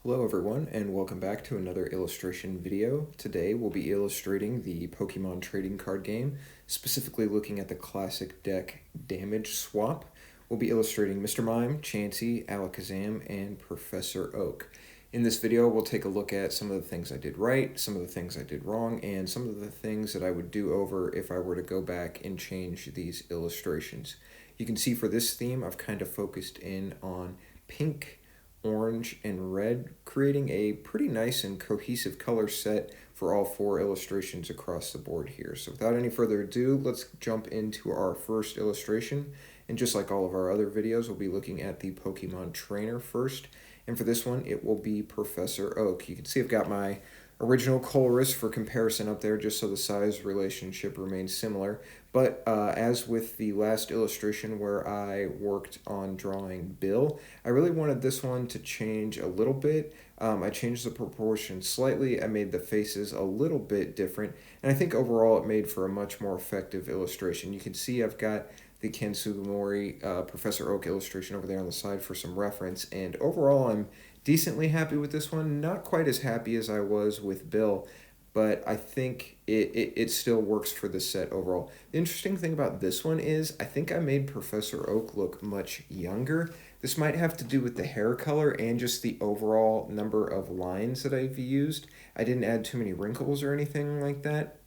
Hello everyone, and welcome back to another illustration video. Today we'll be illustrating the Pokemon trading card game, specifically looking at the classic deck Damage Swap. We'll be illustrating Mr. Mime, Chansey, Alakazam, and Professor Oak. In this video, we'll take a look at some of the things I did right, some of the things I did wrong, and some of the things that I would do over if I were to go back and change these illustrations. You can see for this theme, I've kind of focused in on pink, orange, and red, creating a pretty nice and cohesive color set for all four illustrations across the board here. So without any further ado, let's jump into our first illustration. And just like all of our other videos, we'll be looking at the Pokemon Trainer first. And for this one, it will be Professor Oak. You can see I've got my original colorist for comparison up there just so the size relationship remains similar. But as with the last illustration where I worked on drawing Bill, I really wanted this one to change a little bit. I changed the proportion slightly. I made the faces a little bit different. And I think overall it made for a much more effective illustration. You can see I've got the Ken Sugimori Professor Oak illustration over there on the side for some reference. And overall, I'm decently happy with this one. Not quite as happy as I was with Bill, but I think it still works for the set overall. The interesting thing about this one is I think I made Professor Oak look much younger. This might have to do with the hair color and just the overall number of lines that I've used. I didn't add too many wrinkles or anything like that.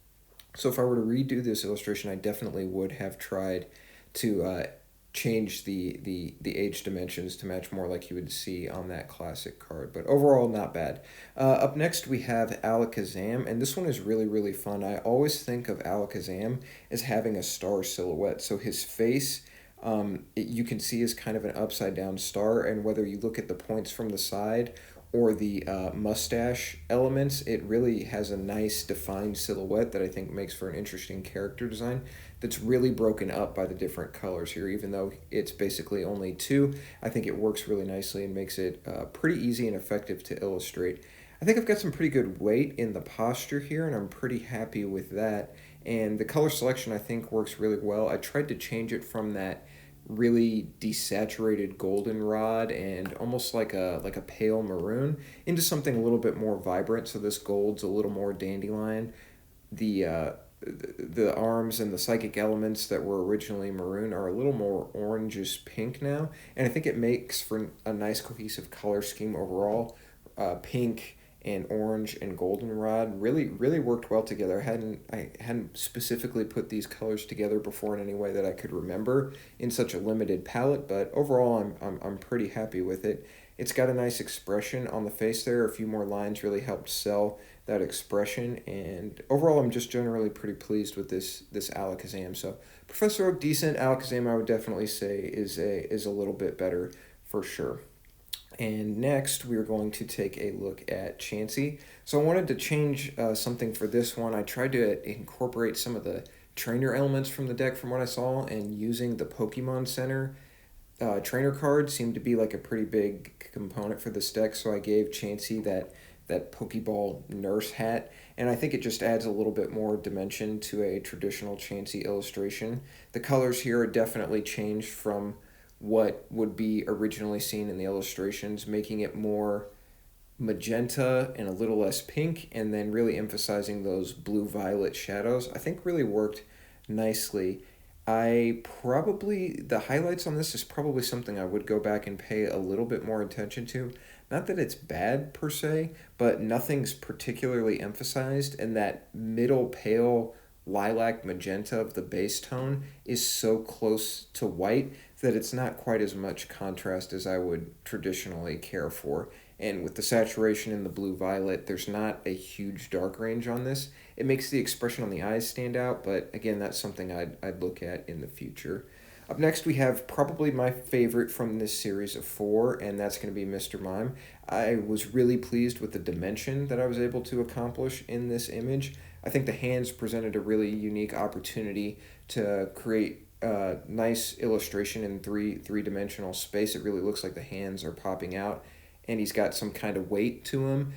So if I were to redo this illustration, I definitely would have tried to change the age dimensions to match more like you would see on that classic card. But overall, not bad. Up next, we have Alakazam, and this one is really fun. I always think of Alakazam as having a star silhouette. So his face, you can see is kind of an upside down star, and whether you look at the points from the side or the mustache elements, it really has a nice defined silhouette that I think makes for an interesting character design that's really broken up by the different colors here. Even though it's basically only two, I think it works really nicely and makes it pretty easy and effective to illustrate. I think I've got some pretty good weight in the posture here, and I'm pretty happy with that. And the color selection I think works really well. I tried to change it from that really desaturated goldenrod and almost like a pale maroon into something a little bit more vibrant. So this gold's a little more dandelion. The arms and the psychic elements that were originally maroon are a little more orangish pink now, and I think it makes for a nice cohesive color scheme overall. Pink and orange and goldenrod really worked well together. I hadn't specifically put these colors together before in any way that I could remember in such a limited palette, but overall I'm pretty happy with it. It's got a nice expression on the face there. A few more lines really helped sell that expression, and overall I'm just generally pretty pleased with this Alakazam. So Professor Oak, decent. Alakazam I would definitely say is a little bit better for sure. And next, we're going to take a look at Chansey. So I wanted to change something for this one. I tried to incorporate some of the trainer elements from the deck from what I saw, and using the Pokemon Center trainer card seemed to be like a pretty big component for this deck, so I gave Chansey that Pokeball nurse hat, and I think it just adds a little bit more dimension to a traditional Chansey illustration. The colors here are definitely changed from what would be originally seen in the illustrations, making it more magenta and a little less pink, and then really emphasizing those blue-violet shadows. I think really worked nicely. The highlights on this is probably something I would go back and pay a little bit more attention to. Not that it's bad per se, but nothing's particularly emphasized, and that middle pale lilac magenta of the base tone is so close to white that it's not quite as much contrast as I would traditionally care for. And with the saturation in the blue violet, there's not a huge dark range on this. It makes the expression on the eyes stand out, but again, that's something I'd look at in the future. Up next, we have probably my favorite from this series of four, and that's going to be Mr. Mime. I was really pleased with the dimension that I was able to accomplish in this image. I think the hands presented a really unique opportunity to create a nice illustration in three-dimensional space. It really looks like the hands are popping out, and he's got some kind of weight to him,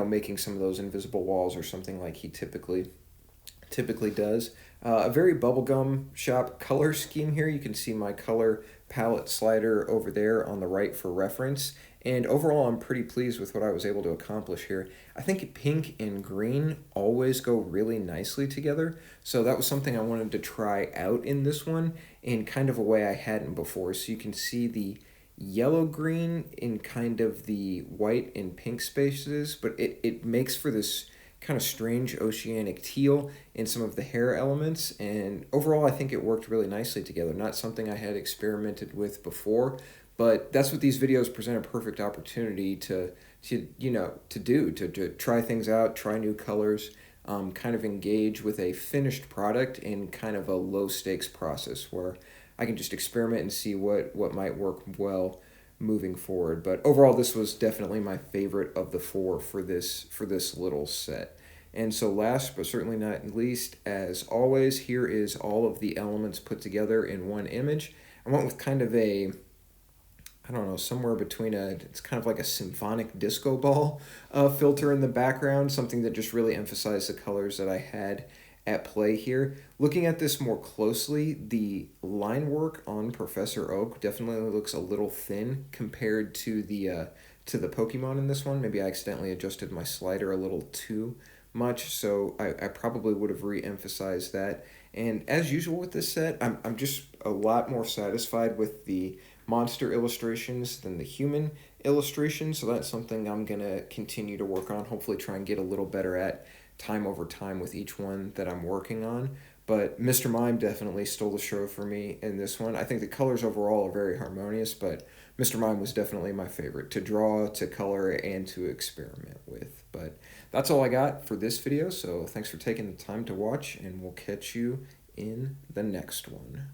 making some of those invisible walls or something like he typically does. A very bubblegum shop color scheme here. You can see my color palette slider over there on the right for reference. And overall, I'm pretty pleased with what I was able to accomplish here. I think pink and green always go really nicely together, so that was something I wanted to try out in this one in kind of a way I hadn't before. So you can see the yellow-green in kind of the white and pink spaces, but it makes for this kind of strange oceanic teal in some of the hair elements, and overall I think it worked really nicely together. Not something I had experimented with before, but that's what these videos present, a perfect opportunity to try things out, try new colors, kind of engage with a finished product in kind of a low stakes process where I can just experiment and see what might work well moving forward. But overall, this was definitely my favorite of the four for this little set. And so last but certainly not least, as always, here is all of the elements put together in one image. I went with kind of a, I don't know, somewhere between it's kind of like a symphonic disco ball filter in the background, something that just really emphasized the colors that I had at play here. Looking at this more closely, the line work on Professor Oak definitely looks a little thin compared to the Pokemon in this one. Maybe I accidentally adjusted my slider a little too much, so I probably would have re-emphasized that. And as usual with this set, I'm just a lot more satisfied with the monster illustrations than the human illustrations, so that's something I'm going to continue to work on, hopefully try and get a little better at time over time with each one that I'm working on. But Mr. Mime definitely stole the show for me in this one. I think the colors overall are very harmonious, but Mr. Mime was definitely my favorite to draw, to color, and to experiment with. But that's all I got for this video, so thanks for taking the time to watch, and we'll catch you in the next one.